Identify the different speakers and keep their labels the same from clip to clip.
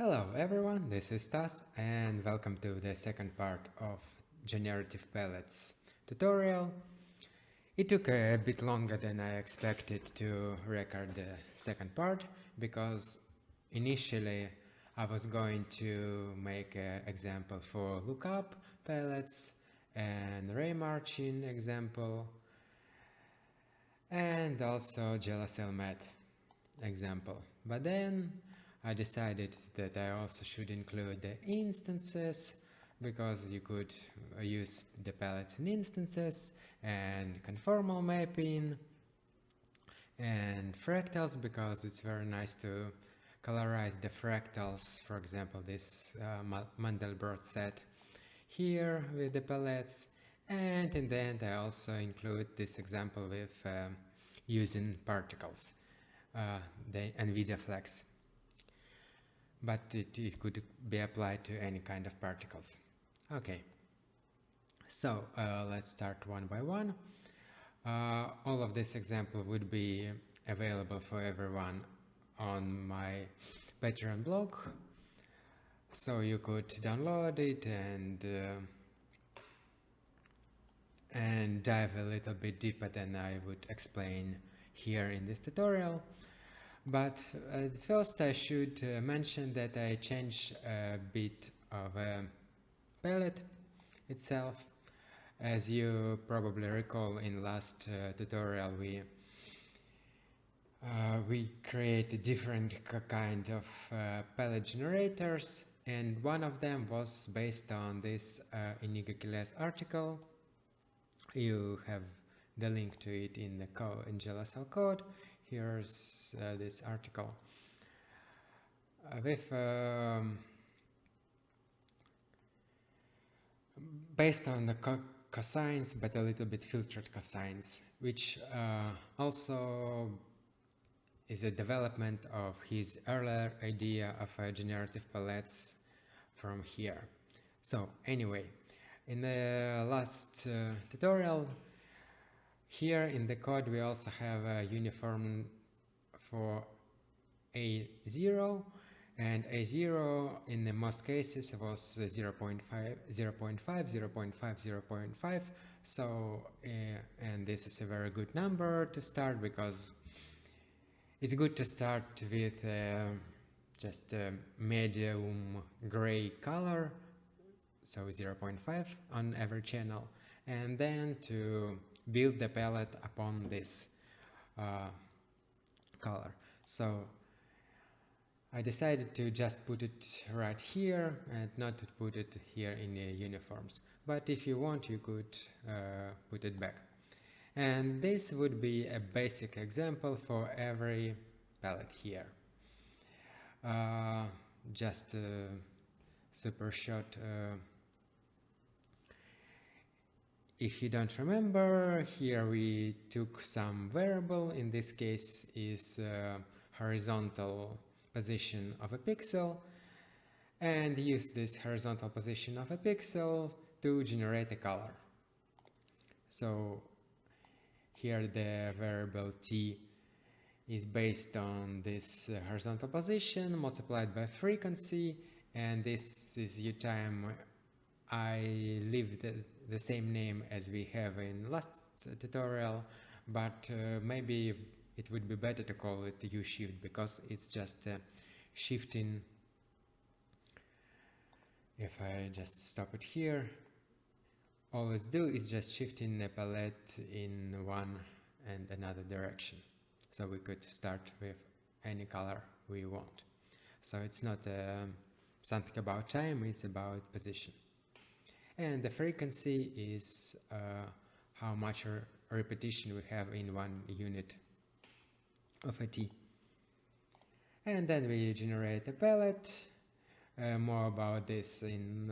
Speaker 1: Hello everyone, this is Stas and welcome to the second part of Generative Palettes tutorial. It took a bit longer than I expected to record the second part because initially I was going to make an example for Lookup palettes and Raymarching example and also GLSL MAT example, but then I decided that I also should include the instances because you could use the palettes in instances, and conformal mapping and fractals because it's very nice to colorize the fractals. For example, this Mandelbrot set here with the palettes, and in the end I also include this example with using particles, the NVIDIA Flex. But it could be applied to any kind of particles. Okay, so let's start one by one. All of this example would be available for everyone on my Patreon blog, so you could download it and dive a little bit deeper than I would explain here in this tutorial. But first I should mention that I changed a bit of a palette itself. As you probably recall, in last tutorial we created different kind of palette generators, and one of them was based on this Inigo Gilles article. You have the link to it in the in GLSL code. Here's this article with based on the cosines, but a little bit filtered cosines, which also is a development of his earlier idea of generative palettes from here. So anyway, in the last tutorial, here in the code we also have a uniform for A0, and A0 in the most cases was 0.5, 0.5, 0.5, 0.5. So and this is a very good number to start because it's good to start with just a medium gray color, so 0.5 on every channel, and then to build the palette upon this color. So I decided to just put it right here and not to put it here in the uniforms, but if you want you could put it back. And this would be a basic example for every palette here. Just a super short. If you don't remember, here we took some variable. In this case is horizontal position of a pixel, and use this horizontal position of a pixel to generate a color. So here the variable t is based on this horizontal position multiplied by frequency, and this is u time. I leave the same name as we have in last tutorial, but maybe it would be better to call it U shift because it's just shifting. If I just stop it here, all it's do is just shifting the palette in one and another direction. So we could start with any color we want. So it's not something about time, it's about position. And the frequency is how much repetition we have in one unit of a t. And then we generate a palette. More about this in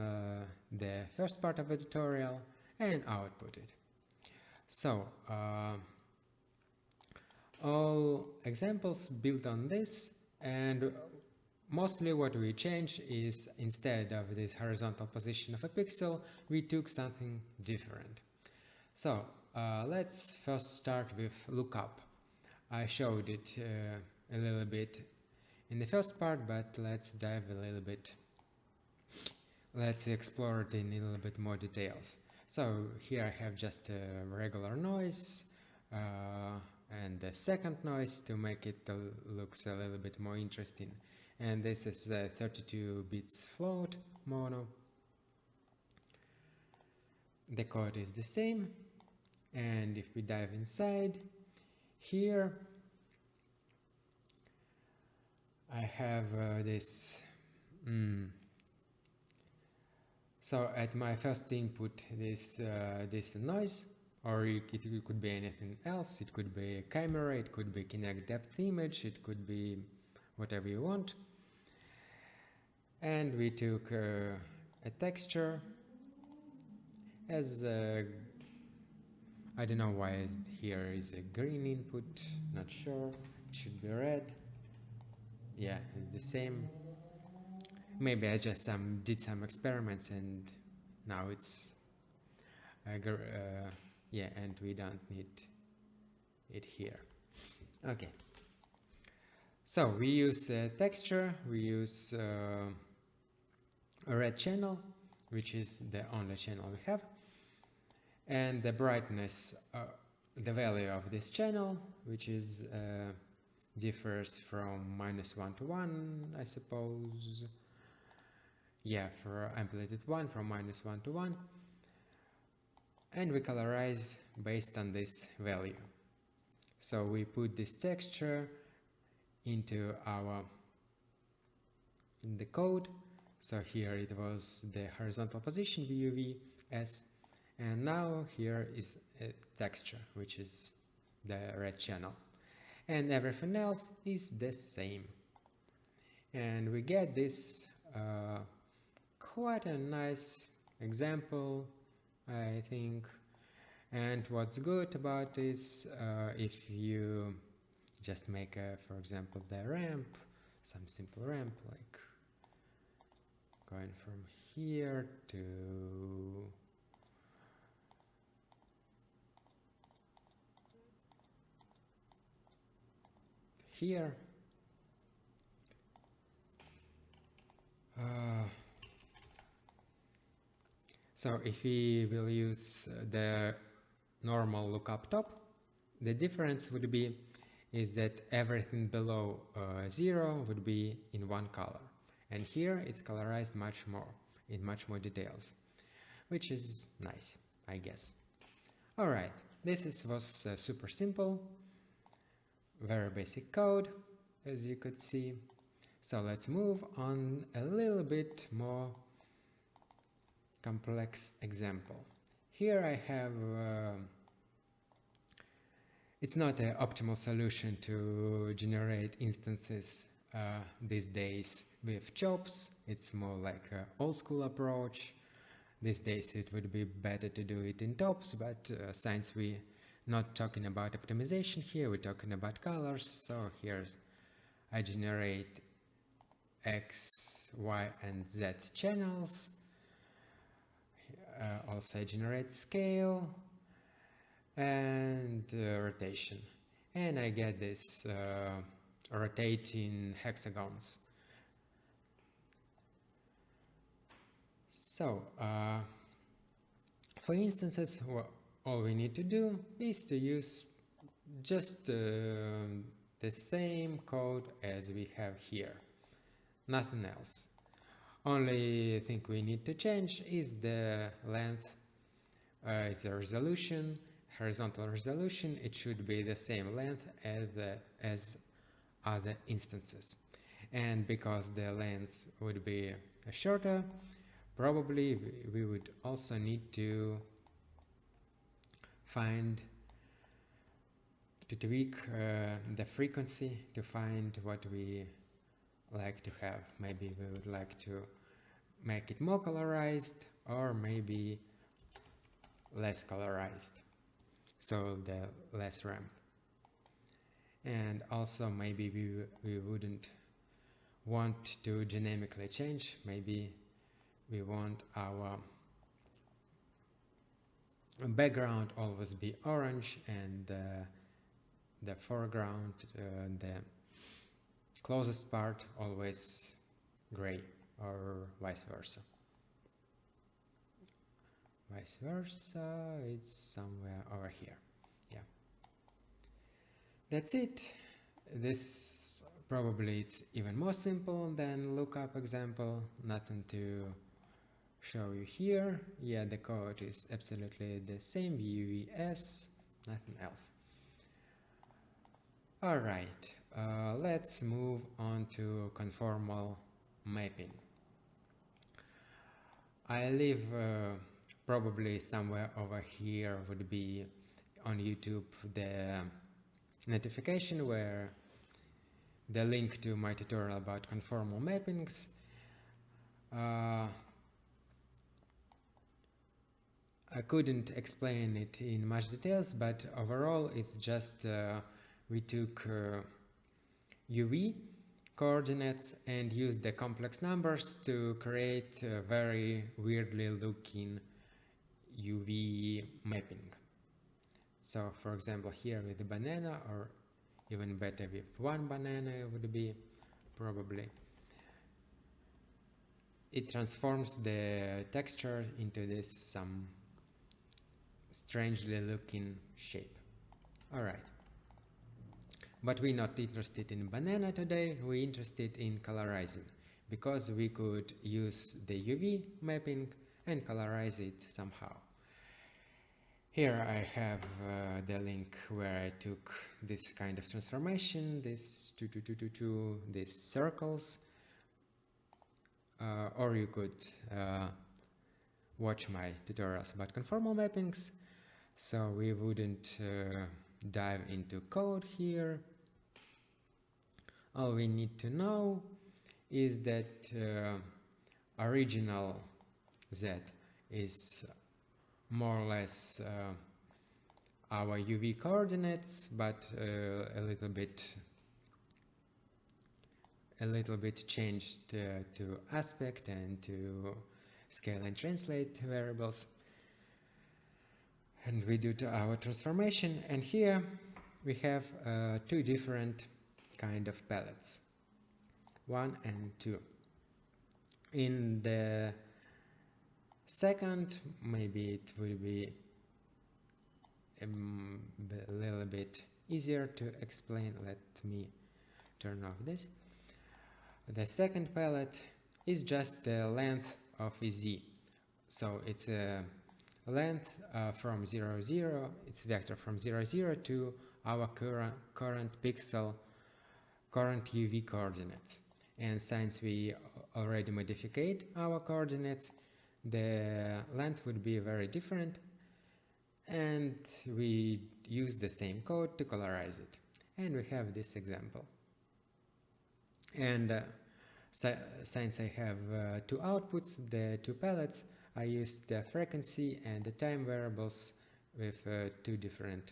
Speaker 1: the first part of the tutorial, and output it. So all examples built on this, and mostly what we change is instead of this horizontal position of a pixel, we took something different. So let's first start with Lookup. I showed it a little bit in the first part, but let's dive a little bit. Let's explore it in a little bit more details. So here I have just a regular noise and the second noise to make it looks a little bit more interesting. And this is a 32 bits float mono. The code is the same, and if we dive inside, here I have this. So at my first input, this noise, or it could be anything else. It could be a camera, it could be Kinect depth image, it could be whatever you want. And we took a texture as I don't know why here is a green input, not sure, it should be red. Yeah, it's the same. Maybe I just did some experiments and now it's yeah, and we don't need it here. Okay, so we use texture, we use a red channel, which is the only channel we have, and the brightness, the value of this channel, which is differs from -1 to 1, I suppose. Yeah, for amplitude 1, from -1 to 1, and we colorize based on this value. So we put this texture into the code. So here it was the horizontal position VUV-S, and now here is a texture, which is the red channel, and everything else is the same. And we get this quite a nice example, I think. And what's good about this, if you just make for example, the ramp, some simple ramp, like going from here to here. So if we will use the normal lookup top, the difference would be is that everything below 0 would be in one color, and here it's colorized much more, in much more details, which is nice, I guess. Alright, this was super simple, very basic code, as you could see. So let's move on a little bit more complex example. Here I have it's not an optimal solution to generate instances these days with jobs. It's more like an old school approach. These days it would be better to do it in tops, but since we're not talking about optimization here, we're talking about colors. So here's I generate X, Y, and Z channels. Also I generate scale and rotation, and I get this rotating hexagons. So for instances, all we need to do is to use just the same code as we have here, nothing else. Only thing we need to change is the length, it's a resolution, horizontal resolution. It should be the same length as other instances, and because the length would be shorter, probably we would also need to tweak the frequency to find what we like to have. Maybe we would like to make it more colorized, or maybe less colorized, so the less ramp. And also maybe we wouldn't want to dynamically change. Maybe we want our background always be orange and the foreground, the closest part always gray, or vice versa. Vice versa, it's somewhere over here. Yeah. That's it. This probably it's even more simple than lookup example. Nothing to show you here. Yeah, the code is absolutely the same, UVS, nothing else. Alright, let's move on to conformal mapping. I leave probably somewhere over here would be on YouTube the notification where the link to my tutorial about conformal mappings. I couldn't explain it in much details, but overall it's just we took UV coordinates and used the complex numbers to create a very weirdly looking UV mapping. So for example here with the banana, or even better with one banana would be probably. It transforms the texture into this some strangely looking shape. Alright. But we're not interested in banana today, we're interested in colorizing, because we could use the UV mapping and colorize it somehow. Here I have the link where I took this kind of transformation, this these circles, or you could watch my tutorials about conformal mappings, so we wouldn't dive into code here. All we need to know is that original Z is more or less our UV coordinates, but a little bit changed to aspect and to scale and translate variables. And we do our transformation, and here we have two different kind of palettes, 1 and 2. In the second, maybe it will be a little bit easier to explain. Let me turn off this. The second palette is just the length of Z. So it's a length from 0, 0, it's vector from 0, 0 to our current pixel, current UV coordinates. And since we already modified our coordinates, the length would be very different, and we use the same code to colorize it. And we have this example. And since I have two outputs, the two palettes, I used the frequency and the time variables with two different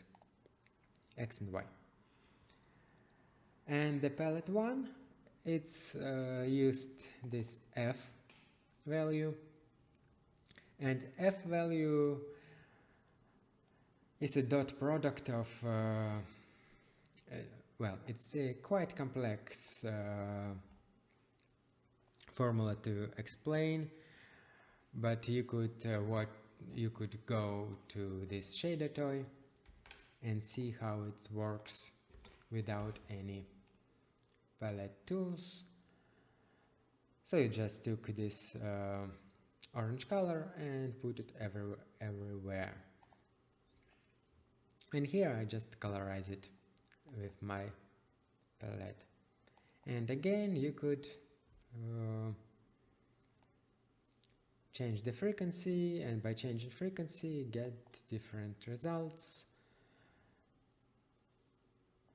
Speaker 1: x and y. And the palette 1, it's used this f value, and f value is a dot product of well, it's a quite complex formula to explain, but you could go to this shader toy and see how it works without any palette tools. So you just took this orange color and put it everywhere. And here I just colorize it with my palette. And again, you could change the frequency, and by changing frequency get different results.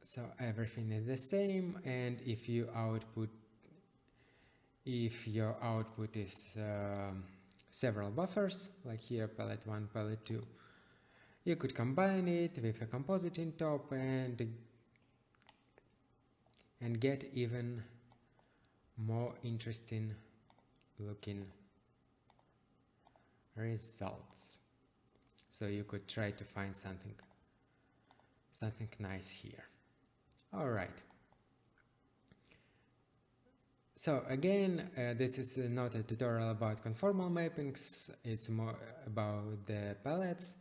Speaker 1: So everything is the same, and if your output is several buffers, like here palette 1, palette 2, you could combine it with a composite in top and get even more interesting looking results. So you could try to find something nice here. All right. So again, this is not a tutorial about conformal mappings, it's more about the palettes.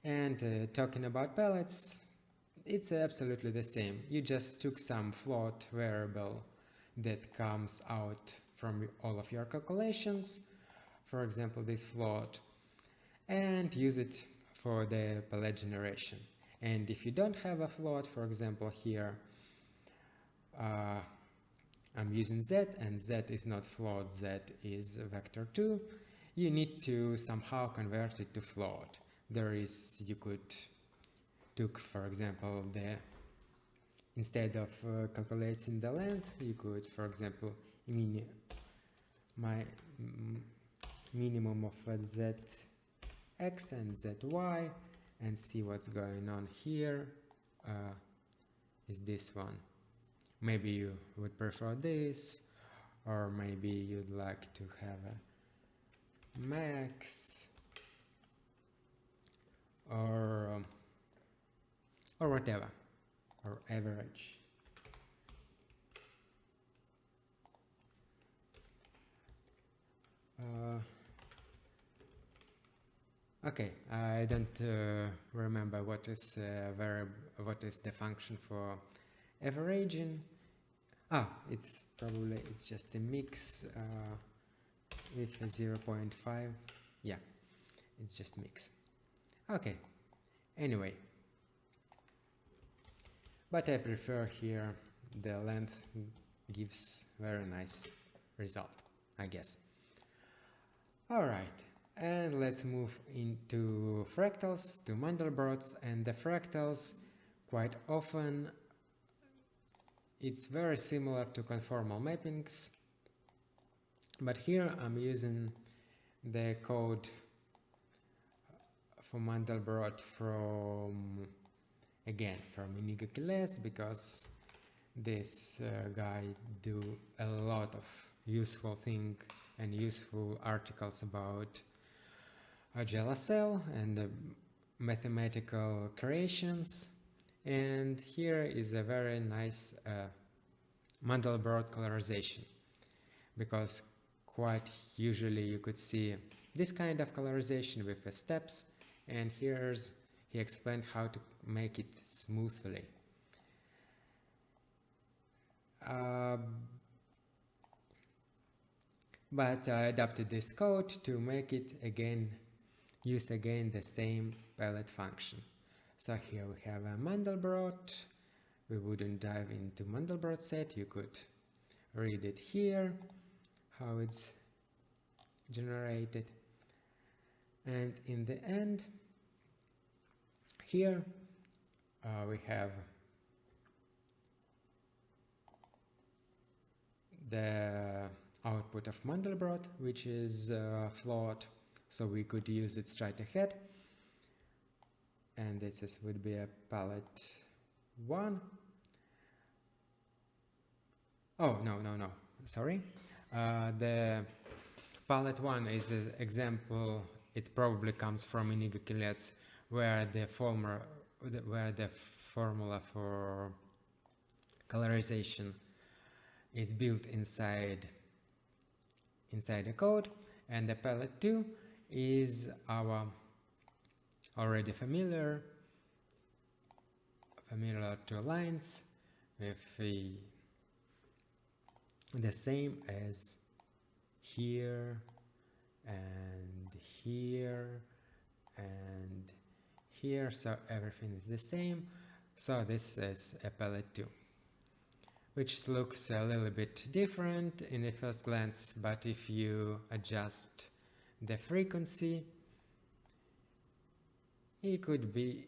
Speaker 1: And talking about palettes, it's absolutely the same. You just took some float variable that comes out from all of your calculations, for example this float, and use it for the palette generation. And if you don't have a float, for example here I'm using z, and z is not float, z is vector 2, you need to somehow convert it to float. You could took, for example, instead of calculating the length, you could, for example, minimum of zx and zy, and see what's going on here. Is this one. Maybe you would prefer this, or maybe you'd like to have a max, or whatever, or average. Okay, I don't remember what is the function for averaging. It's just a mix with a 0.5. Yeah, it's just mix. Okay, anyway, but I prefer here the length gives very nice result, I guess. All right, and let's move into fractals, to Mandelbrots. And the fractals, quite often it's very similar to conformal mappings, but here I'm using the code for Mandelbrot from Inigo GLSL, because this guy do a lot of useful things and useful articles about GLSL and mathematical creations. And here is a very nice Mandelbrot colorization, because quite usually you could see this kind of colorization with the steps, and he explained how to make it smoothly. But I adapted this code to make it use again the same palette function. So here we have a Mandelbrot. We wouldn't dive into Mandelbrot set. You could read it here, how it's generated. And in the end, here we have the output of Mandelbrot, which is float, so we could use it straight ahead. And this would be a palette 1. Oh, no, sorry. The palette 1 is an example. It probably comes from Inigo GLSL, where the formula for colorization is built inside the code, and the palette 2 is our already familiar 2 lines with the same as here and here and here, so everything is the same. So this is a palette 2, which looks a little bit different in the first glance, but if you adjust the frequency, it could be,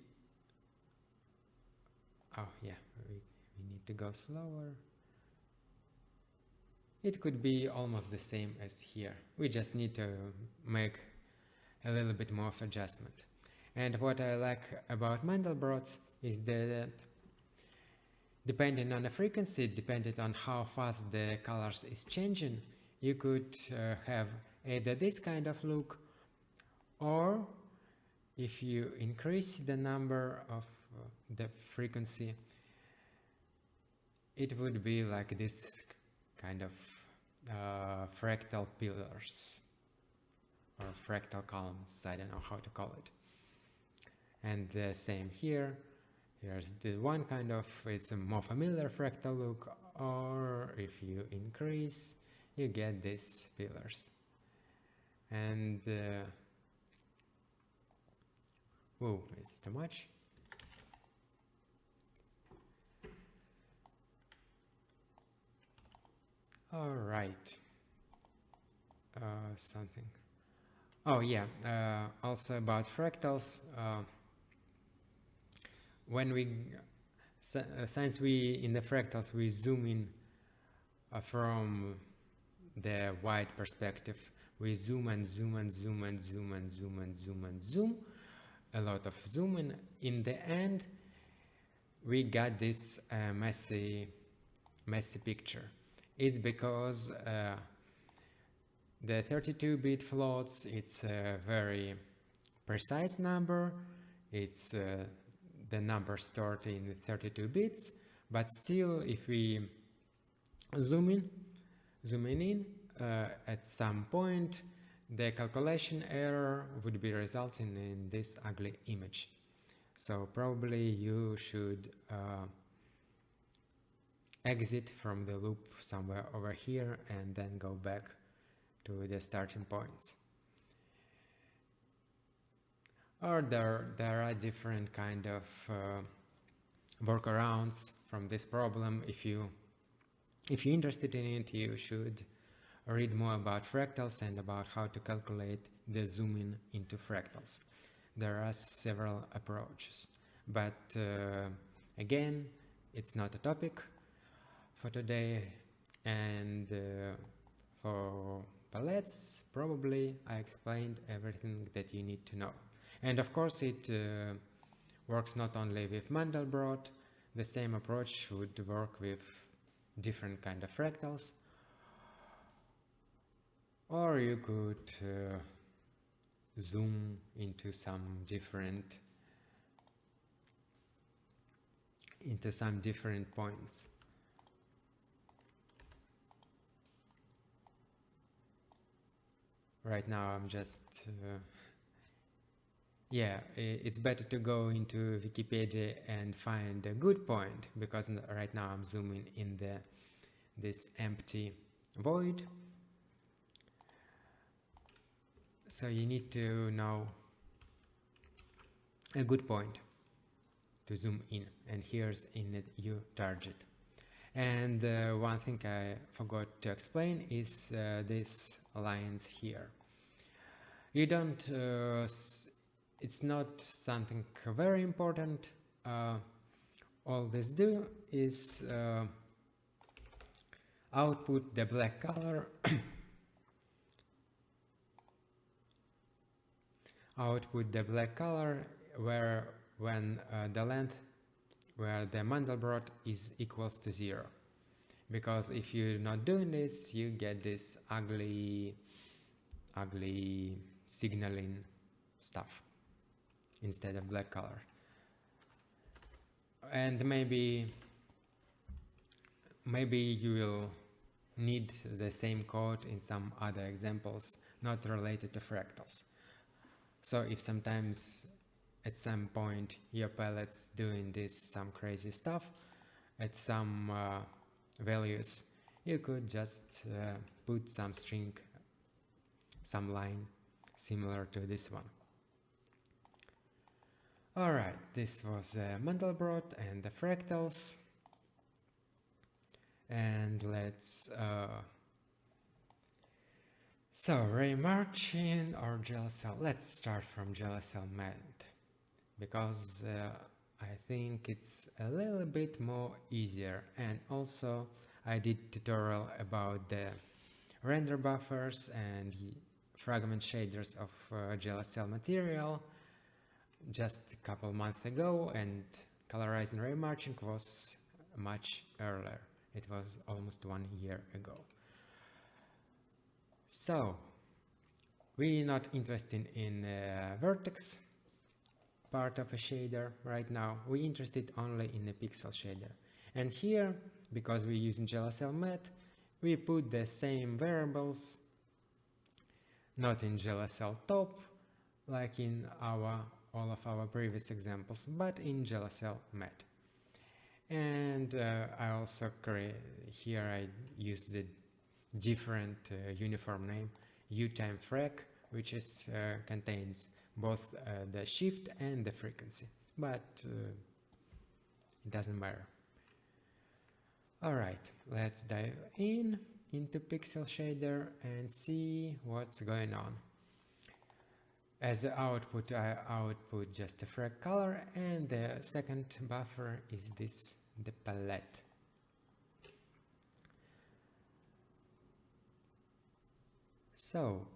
Speaker 1: we need to go slower. It could be almost the same as here. We just need to make a little bit more of adjustment. And what I like about Mandelbrots is that depending on the frequency, depending on how fast the colors is changing, you could have either this kind of look, or if you increase the number of the frequency, it would be like this kind of fractal pillars or fractal columns, I don't know how to call it. And the same here. Here's the one kind of, it's a more familiar fractal look, or if you increase, you get these pillars. And whoa, it's too much. All right. Something. Oh yeah. Also about fractals. When we, since we in the fractals we zoom in from the wide perspective, we zoom and zoom and zoom and zoom and zoom and zoom and zoom, a lot of zooming. In the end, we got this messy picture. It's because the 32-bit floats, it's a very precise number. It's the number stored in 32 bits, but still, if we zoom in, at some point, the calculation error would be resulting in this ugly image. So probably you should exit from the loop somewhere over here and then go back to the starting points. Or there are different kind of workarounds from this problem. If you're interested in it, you should read more about fractals and about how to calculate the zooming into fractals. There are several approaches, but again, it's not a topic for today, and for palettes, probably I explained everything that you need to know. And of course, it works not only with Mandelbrot. The same approach would work with different kind of fractals. Or you could zoom into some different points. Right now I'm just yeah, it's better to go into Wikipedia and find a good point, because right now I'm zooming in this empty void. So you need to know a good point to zoom in, and here's in it you target. And one thing I forgot to explain is these lines here. You don't it's not something very important. All this do is output the black color output the black color where when the length where the Mandelbrot is equals to 0. Because if you're not doing this, you get this ugly signaling stuff instead of black color. And maybe you will need the same code in some other examples not related to fractals. So if sometimes at some point your palette's doing this some crazy stuff at some values, you could just put some string, some line similar to this one. Alright, this was Mandelbrot and the fractals. And let's so Raymarching or GLSL. Let's start from GLSL MAT, because I think it's a little bit more easier. And also I did tutorial about the render buffers and fragment shaders of GLSL material just a couple months ago, and Colorizing Raymarching was much earlier. It was almost 1 year ago. So we're not interested in vertex part of a shader right now. We're interested only in the pixel shader. And here, because we're using GLSL MAT, we put the same variables, not in GLSL top, like in all of our previous examples, but in GLSL MAT. And I also here I use the different uniform name uTime_frac, which is contains both the shift and the frequency, but it doesn't matter. Alright, let's dive into Pixel Shader and see what's going on. As the output, I output just a frag color, and the second buffer is the palette. So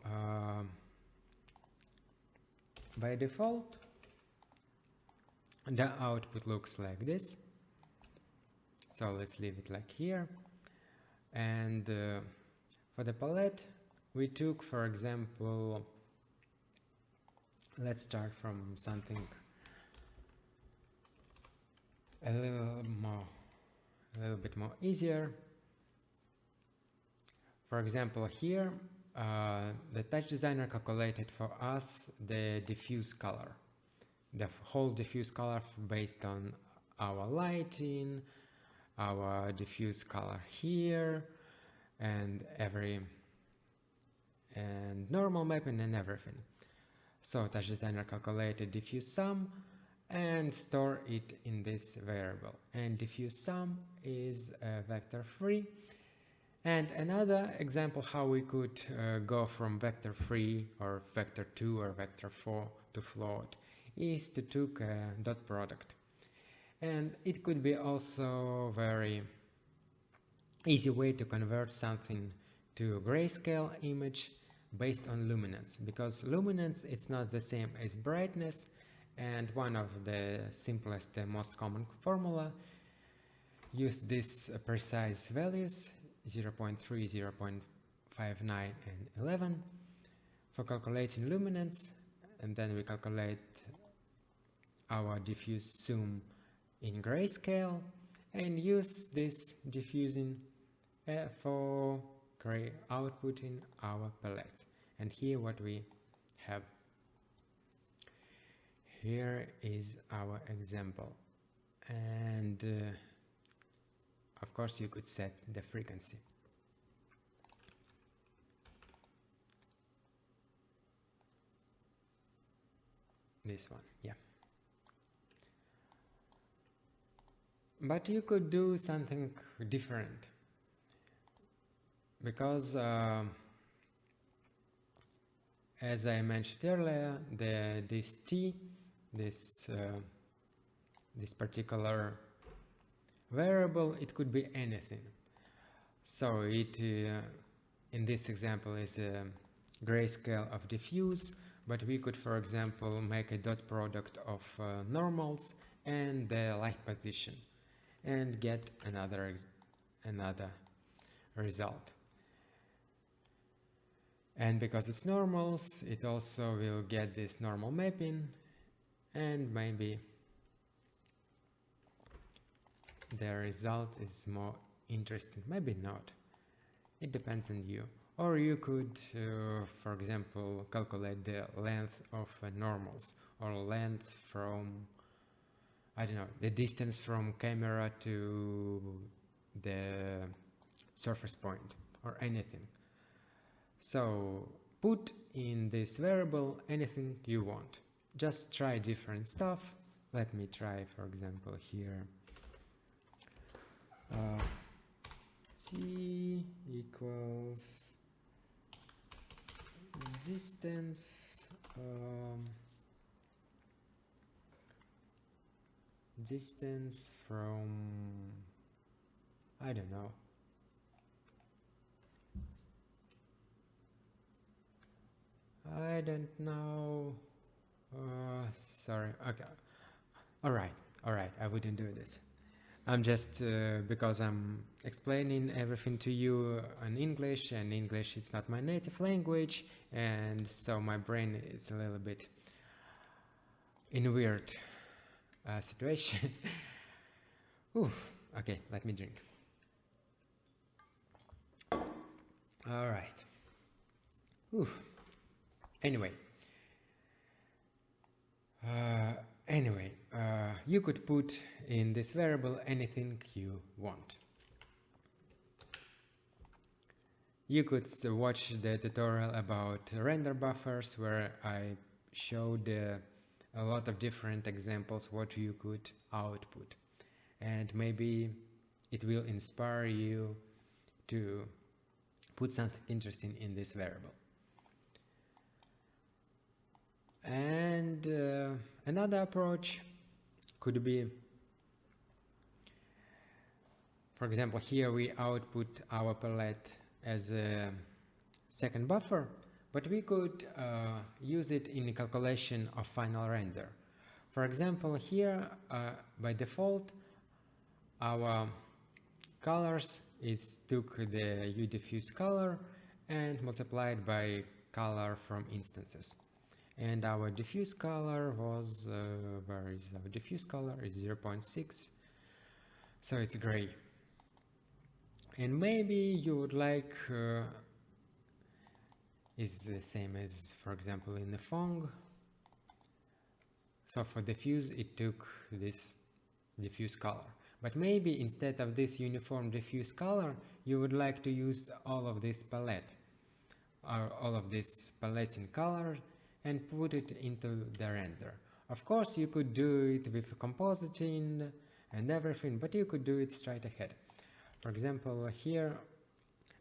Speaker 1: by default, the output looks like this. So let's leave it like here. And for the palette, we took, for example, let's start from something a little bit more easier. For example, here the touch designer calculated for us the diffuse color, the whole diffuse color based on our lighting, our diffuse color here, and normal mapping and everything. So touch designer calculated diffuse sum and store it in this variable, and diffuse sum is vector 3. And another example how we could go from vector 3 or vector 2 or vector 4 to float is to take a dot product. And it could be also very easy way to convert something to a grayscale image based on luminance, because luminance is not the same as brightness, and one of the simplest and most common formula use these precise values 0.3, 0.59 and 11 for calculating luminance, and then we calculate our diffuse sum in grayscale and use this diffusing for outputting our palettes. And here what we have, here is our example, and of course you could set the frequency. This one, yeah. But you could do something different, because as I mentioned earlier, this particular variable, it could be anything. So it in this example is a grayscale of diffuse, but we could, for example, make a dot product of normals and the light position and get another result. And because it's normals, it also will get this normal mapping, and maybe the result is more interesting, maybe not. It depends on you. Or you could, for example, calculate the length of normals, or length from, I don't know, the distance from camera to the surface point, or anything. So put in this variable anything you want. Just try different stuff. Let me try, for example, here t equals distance distance from, I don't know, sorry. Okay. All right. I wouldn't do this. I'm just because I'm explaining everything to you in English, and English is not my native language, and so my brain is a little bit in a weird situation. Ooh, okay, let me drink. All right. Oof. Anyway. You could put in this variable anything you want. You could watch the tutorial about render buffers where I showed a lot of different examples what you could output, and maybe it will inspire you to put something interesting in this variable. And another approach could be, for example, here we output our palette as a second buffer, but we could use it in the calculation of final render. For example, here by default our colors took the uDiffuse color and multiplied by color from instances. And our diffuse color was, where is our diffuse color? Is 0.6, so it's gray. And maybe you would like, is the same as, for example, in the Fong. So for diffuse, it took this diffuse color. But maybe instead of this uniform diffuse color, you would like to use all of this palette, or all of this palettes in color, and put it into the render. Of course, you could do it with compositing and everything, but you could do it straight ahead. For example, here,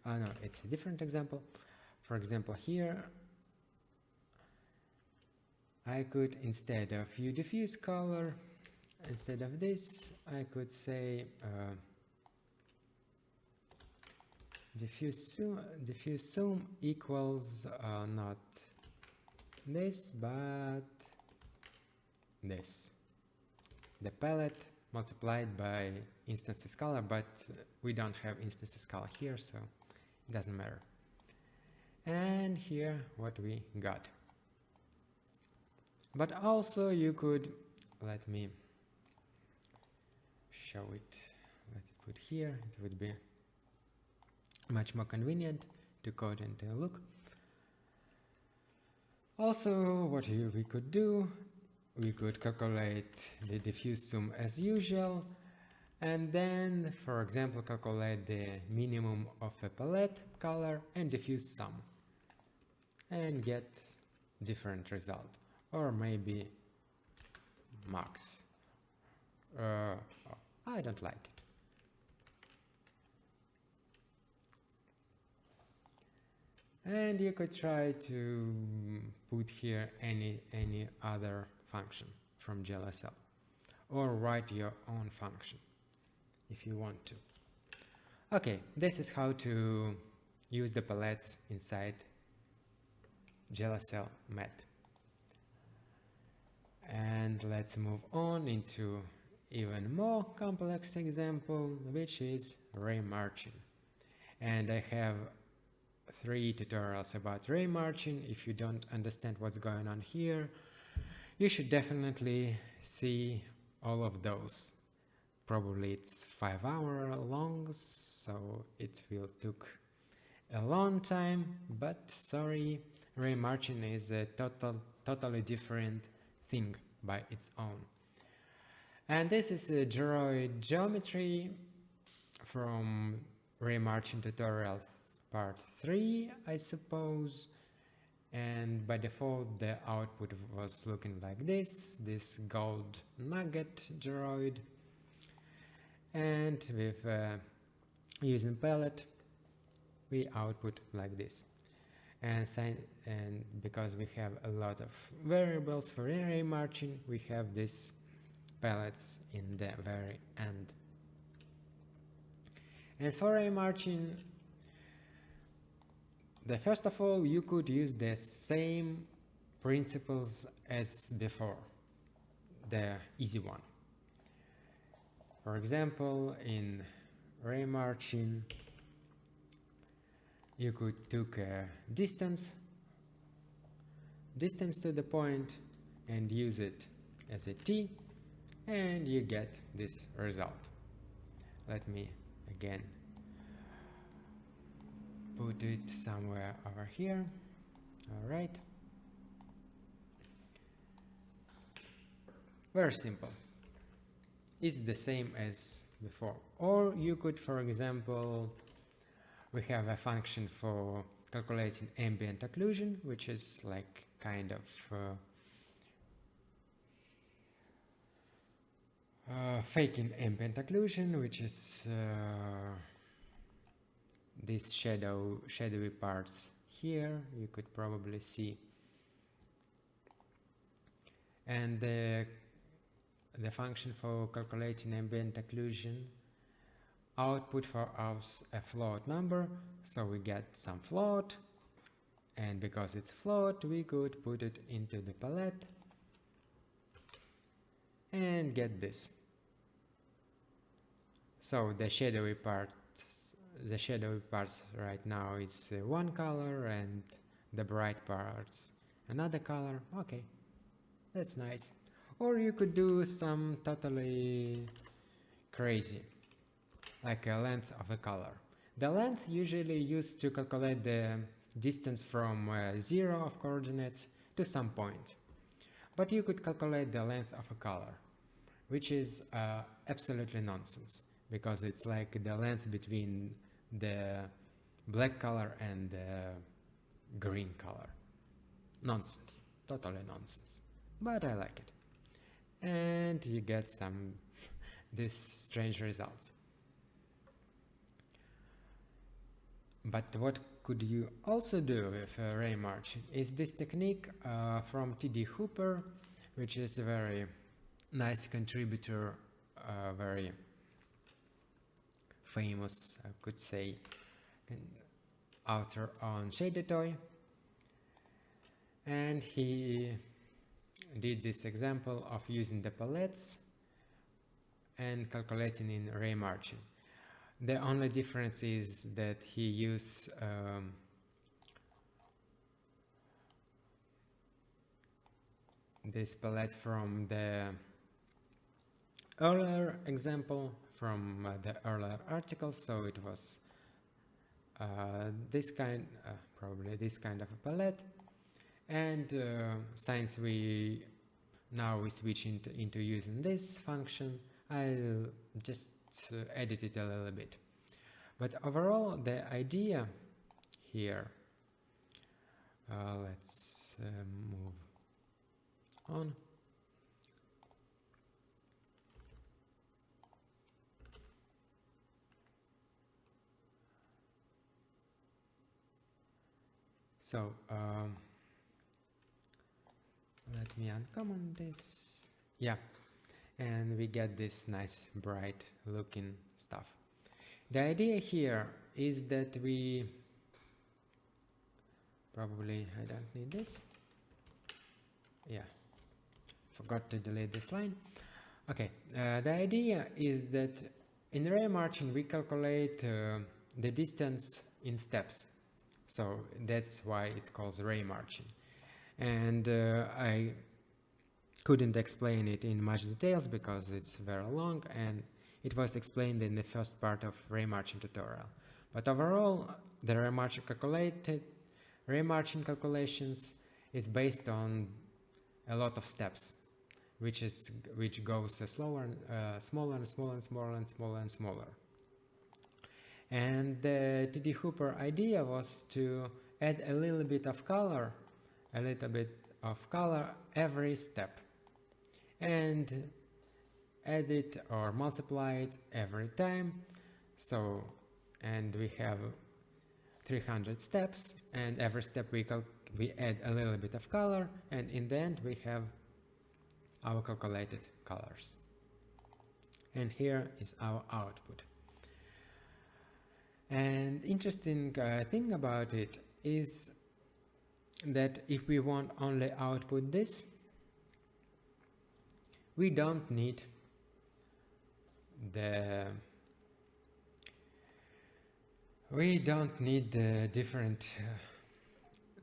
Speaker 1: no, it's a different example. For example, here, I could, instead of uDiffuse color, instead of this, I could say diffuse zoom equals not this, but this. The palette multiplied by instances color, but we don't have instances color here, so it doesn't matter. And here what we got. But also you could, let me show it, let's put here, it would be much more convenient to code and to look. Also, what we could do, we could calculate the diffuse zoom as usual, and then, for example, calculate the minimum of a palette color and diffuse sum, and get different result, or maybe max. I don't like it. And you could try to put here any other function from GLSL, or write your own function if you want to. Okay, this is how to use the palettes inside GLSL MAT. And let's move on into even more complex example, which is Raymarching. And I have 3 tutorials about Raymarching. If you don't understand what's going on here, you should definitely see all of those. Probably it's 5 hours long, so it will took a long time, but sorry, Raymarching is a totally different thing by its own. And this is a geroid geometry from Raymarching tutorials part 3, I suppose, and by default the output was looking like this gold nugget geroid, and with using palette we output like this. And because we have a lot of variables for Raymarching, we have these palettes in the very end. And for Raymarching, first of all, you could use the same principles as before, the easy one. For example, in Raymarching, you could take a distance to the point and use it as a t, and you get this result. Let me again put it somewhere over here. All right. Very simple. It's the same as before. Or you could, for example, we have a function for calculating ambient occlusion, which is like kind of faking ambient occlusion, which is these shadowy parts here, you could probably see. And the function for calculating ambient occlusion output for us a float number, so we get some float, and because it's float we could put it into the palette and get this. So the shadowy parts right now is one color and the bright parts another color. Okay, that's nice. Or you could do some totally crazy, like a length of a color. The length usually used to calculate the distance from 0 of coordinates to some point. But you could calculate the length of a color, which is absolutely nonsense, because it's like the length between the black color and the green color. Nonsense, totally nonsense, but I like it. And you get some these strange results. But what could you also do with Raymarching is this technique from tdhooper, which is a very nice contributor, very famous, I could say, author on ShaderToy. And he did this example of using the palettes and calculating in Raymarching. The only difference is that he used this palette from the earlier example, from the earlier article, so it was this kind, probably this kind of a palette. And since we switch into using this function, I'll just edit it a little bit. But overall, the idea here, let's move on. So let me uncomment this. Yeah, and we get this nice bright looking stuff. The idea here is that we probably, I don't need this. Yeah, forgot to delete this line. Okay, the idea is that in Raymarching we calculate the distance in steps. So that's why it calls Raymarching. And I couldn't explain it in much details because it's very long, and it was explained in the first part of Raymarching tutorial. But overall, the Raymarching calculations is based on a lot of steps, which goes smaller and smaller and smaller and smaller and smaller. And the tdhooper idea was to add a little bit of color every step, and add it or multiply it every time. So, and we have 300 steps, and every step we add a little bit of color, and in the end we have our calculated colors. And here is our output. And interesting thing about it is that if we want only output this, we don't need the different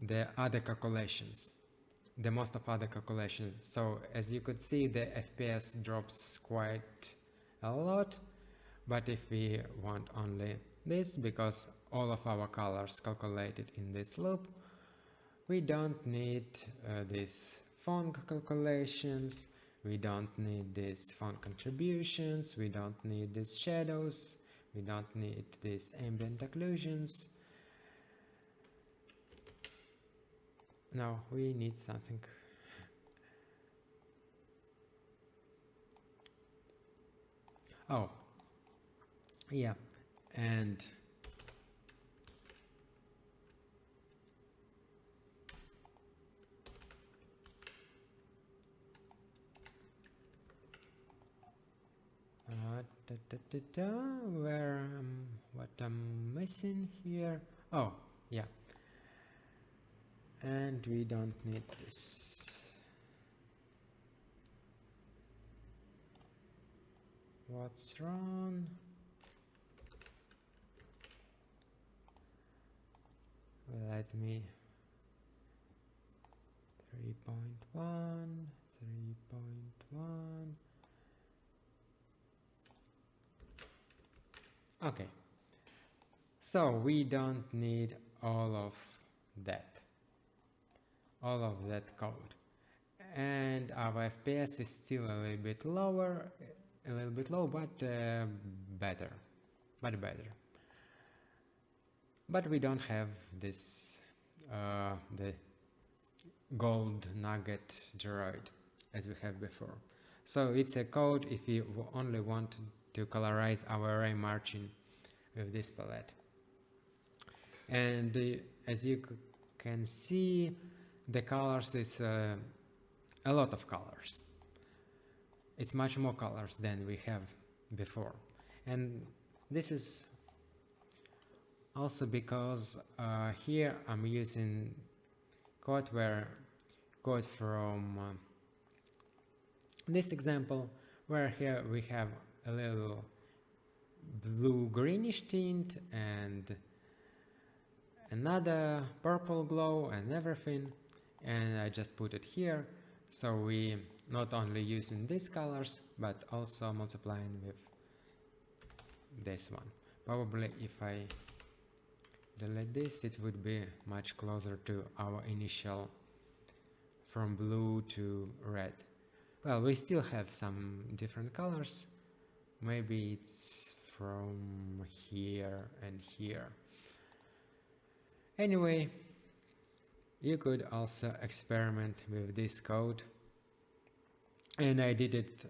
Speaker 1: the other calculations, the most of other calculations. So as you could see, the FPS drops quite a lot. But if we want only this because all of our colors calculated in this loop. We don't need these font calculations, we don't need these font contributions, we don't need these shadows, we don't need these ambient occlusions. No, we need something. Oh, yeah, and where what I'm missing here? Oh, yeah, and we don't need this. What's wrong? Let me 3.1, 3.1. Okay, so we don't need all of that code, and our FPS is still a little bit lower, a little bit low, but better. But we don't have this the gold nugget droid as we have before. So it's a code if you only want to colorize our Raymarching with this palette. And as you can see, the colors is a lot of colors. It's much more colors than we have before. And this is also because here I'm using code from this example, where here we have a little blue greenish tint and another purple glow and everything, and I just put it here, so we not only using these colors but also multiplying with this one. Probably if I delete this, it would be much closer to our initial from blue to red. Well, we still have some different colors. Maybe it's from here and here. Anyway, you could also experiment with this code, and I did it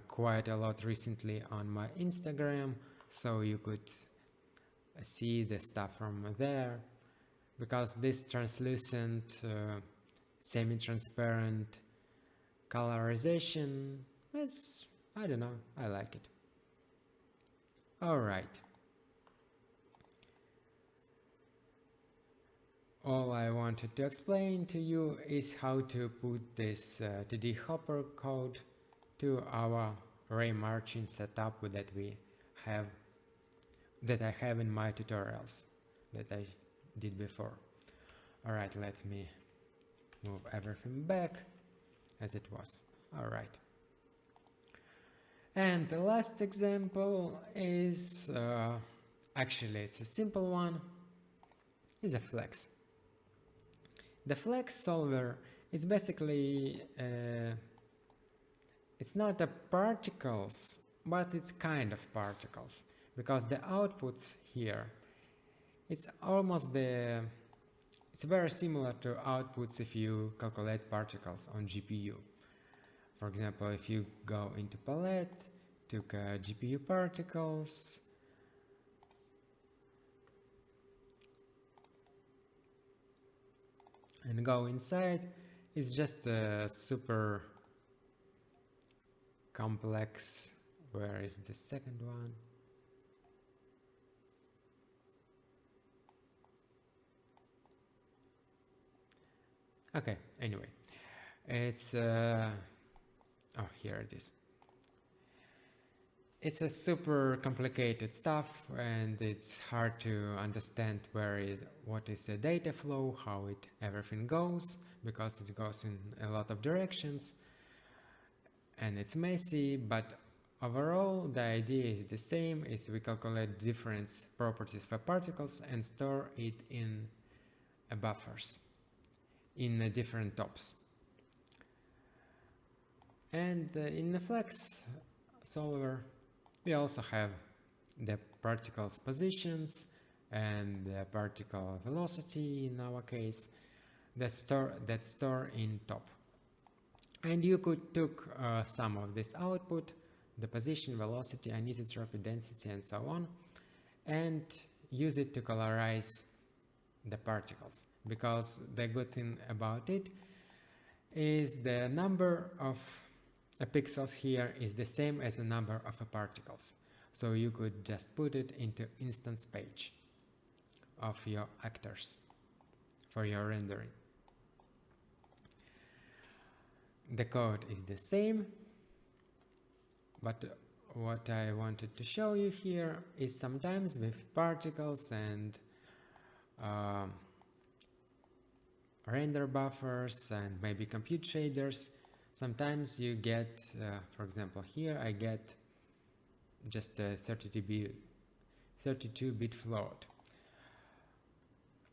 Speaker 1: quite a lot recently on my Instagram, so you could see the stuff from there, because this translucent semi-transparent colorization is, I don't know, I like it. Alright, all I wanted to explain to you is how to put this tdhooper code to our Raymarching setup that I have in my tutorials that I did before. Alright, let me move everything back as it was. Alright. And the last example is, actually it's a simple one, is a flex. The flex solver is basically, it's not a particles, but it's kind of particles, because the outputs here, it's very similar to outputs if you calculate particles on GPU. For example, if you go into palette, took GPU particles, and go inside, it's just a super complex. Where is the second one? Okay, anyway, it's oh, here it is. It's a super complicated stuff, and it's hard to understand what is the data flow, how everything goes, because it goes in a lot of directions, and it's messy. But overall, the idea is the same, is we calculate difference properties for particles and store it in buffers, in different tops. And in the Flex solver, we also have the particles positions and the particle velocity in our case that store in top. And you could took some of this output, the position, velocity, anisotropy, density, and so on, and use it to colorize the particles. Because the good thing about it is the number of pixels here is the same as the number of particles. So you could just put it into instance page of your actors for your rendering. The code is the same, but what I wanted to show you here is sometimes with particles and render buffers and maybe compute shaders, sometimes you get, for example, here I get just a 32-bit float.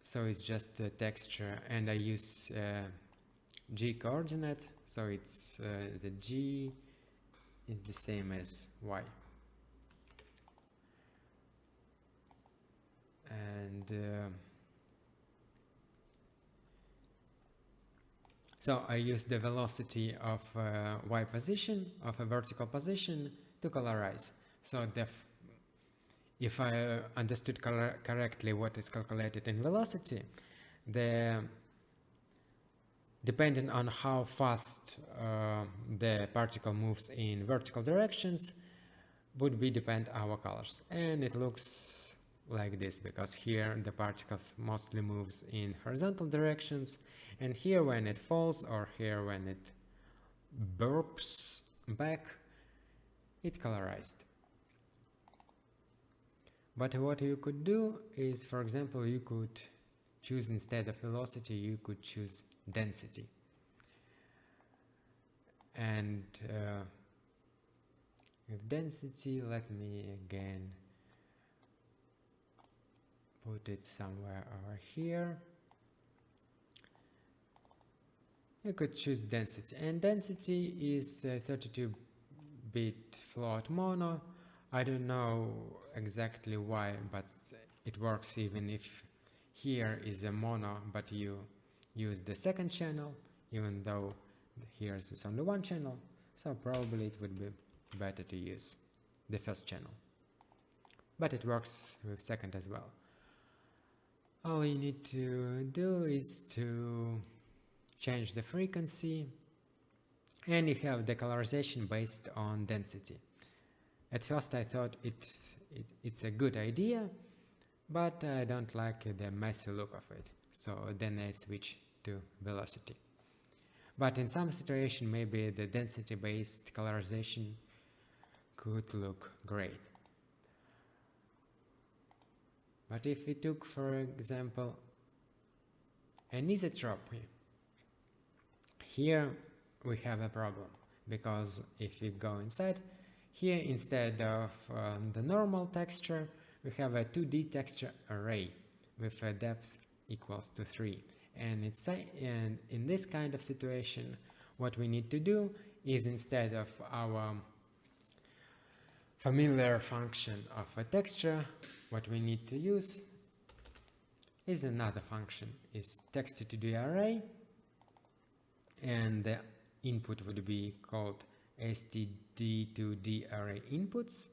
Speaker 1: So it's just a texture, and I use G coordinate, so it's the G is the same as Y. And so I use the velocity of Y position, of a vertical position, to colorize. So if I understood correctly what is calculated in velocity, depending on how fast the particle moves in vertical directions would be depend our colors. And it looks like this, because here the particles mostly moves in horizontal directions, and here when it falls, or here when it burps back, it colorized. But what you could do is, for example, you could choose, instead of velocity, you could choose density. And with density, let me again put it somewhere over here. You could choose density, and density is 32-bit float mono. I don't know exactly why, but it works even if here is a mono, but you use the second channel, even though here is only one channel. So probably it would be better to use the first channel. But it works with second as well. All you need to do is to change the frequency, and you have the colorization based on density. At first I thought it's a good idea, but I don't like the messy look of it, so then I switch to velocity. But in some situation, maybe the density based colorization could look great. But if we took, for example, anisotropy, here we have a problem, because if we go inside, here instead of the normal texture, we have a 2D texture array with a depth equals to 3. And in this kind of situation, what we need to do is, instead of our familiar function of a texture, what we need to use is another function, is text2D array, and the input would be called std2d array inputs.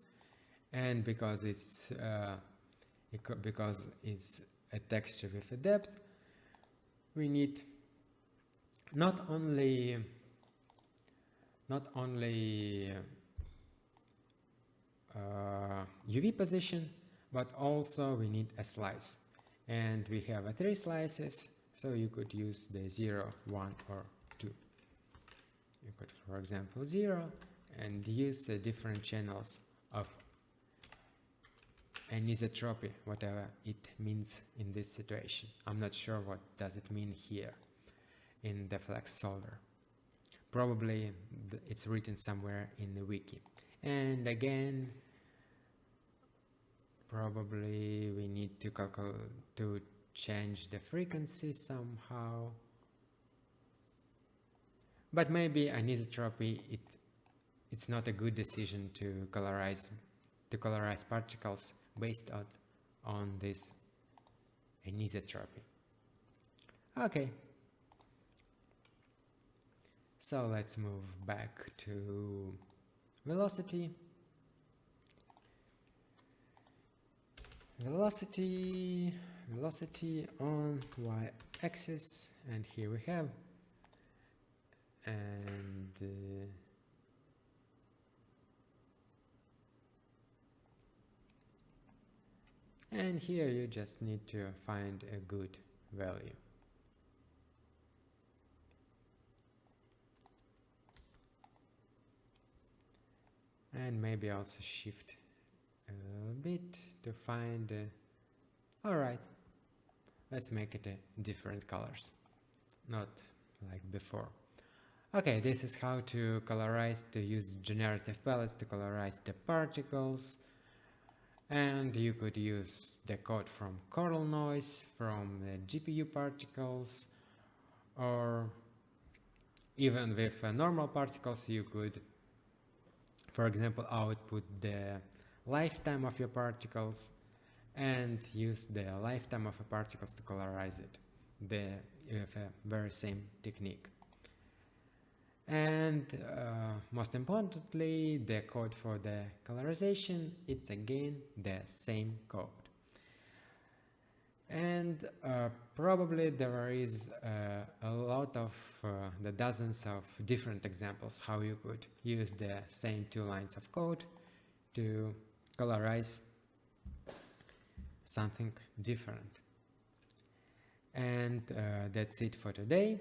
Speaker 1: And because it's a texture with a depth, we need not only UV position, but also we need a slice, and we have 3 slices, so you could use the 0, 1, or 2. You could, for example, 0, and use different channels of anisotropy, whatever it means in this situation. I'm not sure what does it mean here in the Flex solver. Probably it's written somewhere in the wiki. And again, probably we need to change the frequency somehow. But maybe anisotropy, it's not a good decision to colorize particles based on this anisotropy. Okay. So let's move back to velocity. Velocity on y-axis, and here we have, and here you just need to find a good value. And maybe also shift a bit to find alright, let's make it different colors, not like before. Okay, this is how to colorize, to use generative palettes to colorize the particles. And you could use the code from coral noise, from the GPU particles, or even with normal particles you could, for example, output the lifetime of your particles and use the lifetime of a particles to colorize it with a very same technique. And most importantly, the code for the colorization, it's again the same code. And probably there is a lot of the dozens of different examples how you could use the same 2 lines of code to colorize something different. And that's it for today.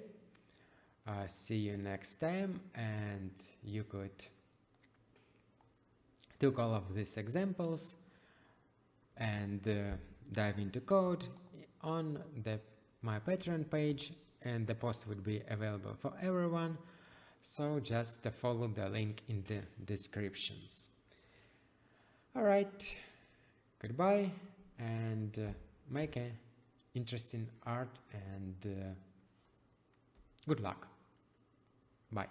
Speaker 1: See you next time, and you could take all of these examples and dive into code on my Patreon page, and the post would be available for everyone, so just follow the link in the descriptions. Alright, goodbye, and make a interesting art, and good luck. Bye.